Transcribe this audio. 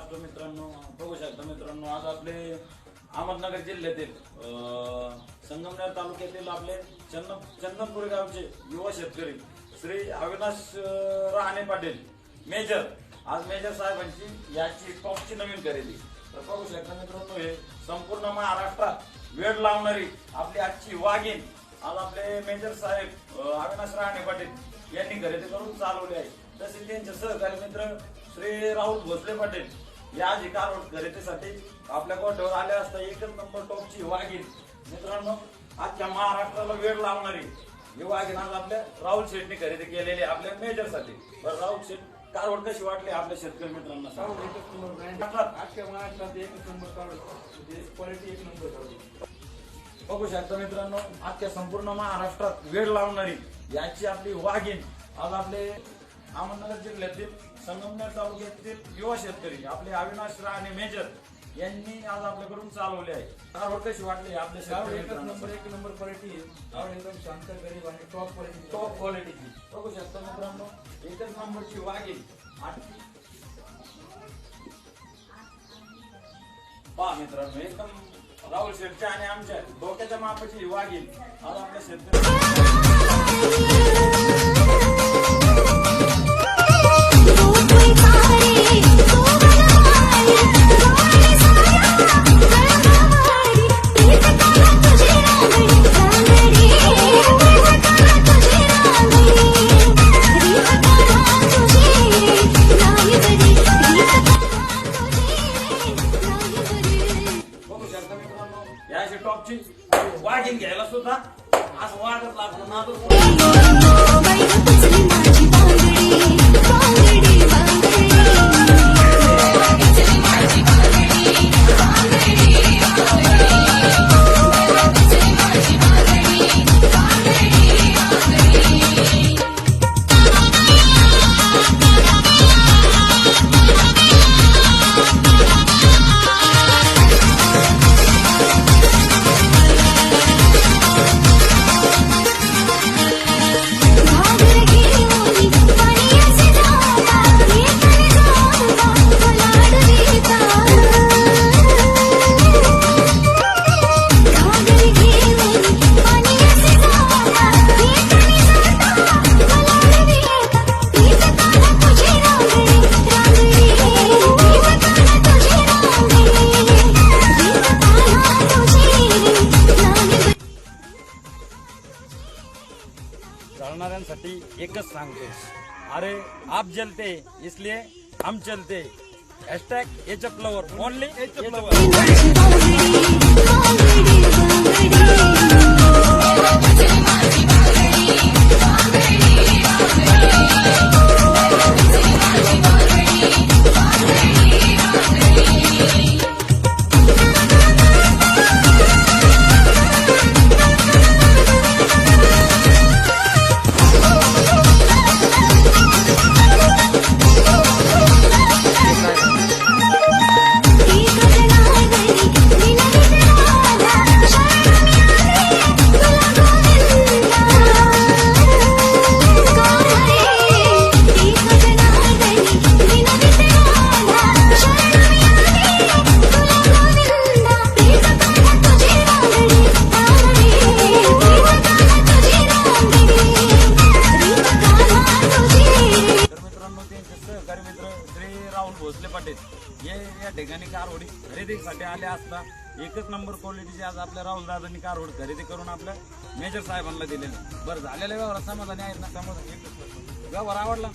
महाराष्ट्र मित्रांनो, बघू शकता मित्रांनो, आज आपले अहमदनगर जिल्ह्यातील संगमनेर तालुक्यातील आपले चंदनपुरी गावचे युवा शेतकरी श्री अविनाश राणे पाटील मेजर, आज मेजर साहेबांची याची टॉपची नवीन खरेदी. तर बघू शकता मित्रांनो, हे संपूर्ण महाराष्ट्रात वेळ लावणारी आपली आजची वाघीण आज आपले मेजर साहेब अविनाश राणे पाटील यांनी खरेदी करून चालवली आहे. तसेच त्यांचे सहकारी मित्र श्री राहुल भोसले पाटील या जी कार खरेदीसाठी आपल्या गोठ्यावर आले असता एकच नंबर टॉपची वाघीण मित्रांनो, आजच्या महाराष्ट्राला वेळ लावणारी ही वाघीण आज आपल्या राहुल शेठनी खरेदी केलेली आपल्या मेजर साठी. बरं राहुल शेठ, कारवड कशी वाटली आपल्या शेतकरी मित्रांना? बघू शकता मित्रांनो, आजच्या संपूर्ण महाराष्ट्रात वेळ लावणारी याची आपली वाघीण आज आपले अहमदनगर जिल्ह्यातील संगमनेर तालुक्यातील युवा शेतकरी आपले अविनाश राणे मेजर यांनी आज आपल्याकडून चालवले आहे. कारवड कशी वाटली आपल्या शेतकरी? एक नंबर क्वालिटी आहे, एकदम शांत गरीब आणि टॉप क्वालिटीची. बघू शकता मित्रांनो, एकच नंबरची वाघीण. पहा मित्रांनो, एकदम राहुल शेठच्या आणि आमच्या डोक्याच्या मापाची वाघीण आज आपल्या शेतकरी. याची टॉपची वाघीण घ्यायला सुद्धा असं वाटत लागलं ना. जाणणाऱ्यांसाठी एकच सांगतो, अरे आप जलते इसलिए हम चलते. # HF lover, only HF lover. मित्र श्री राहुल भोसले पाटील हे या ठिकाणी कारवडी खरेदीसाठी आले असता एकच नंबर क्वालिटीची आज आपल्या राहुल दादांनी कारवड खरेदी करून आपल्या मेजर साहेबांना दिलेले. बरं, झालेल्या व्यवहारात समाधानी आहेत ना? समाधान. व्यवहार आवडला?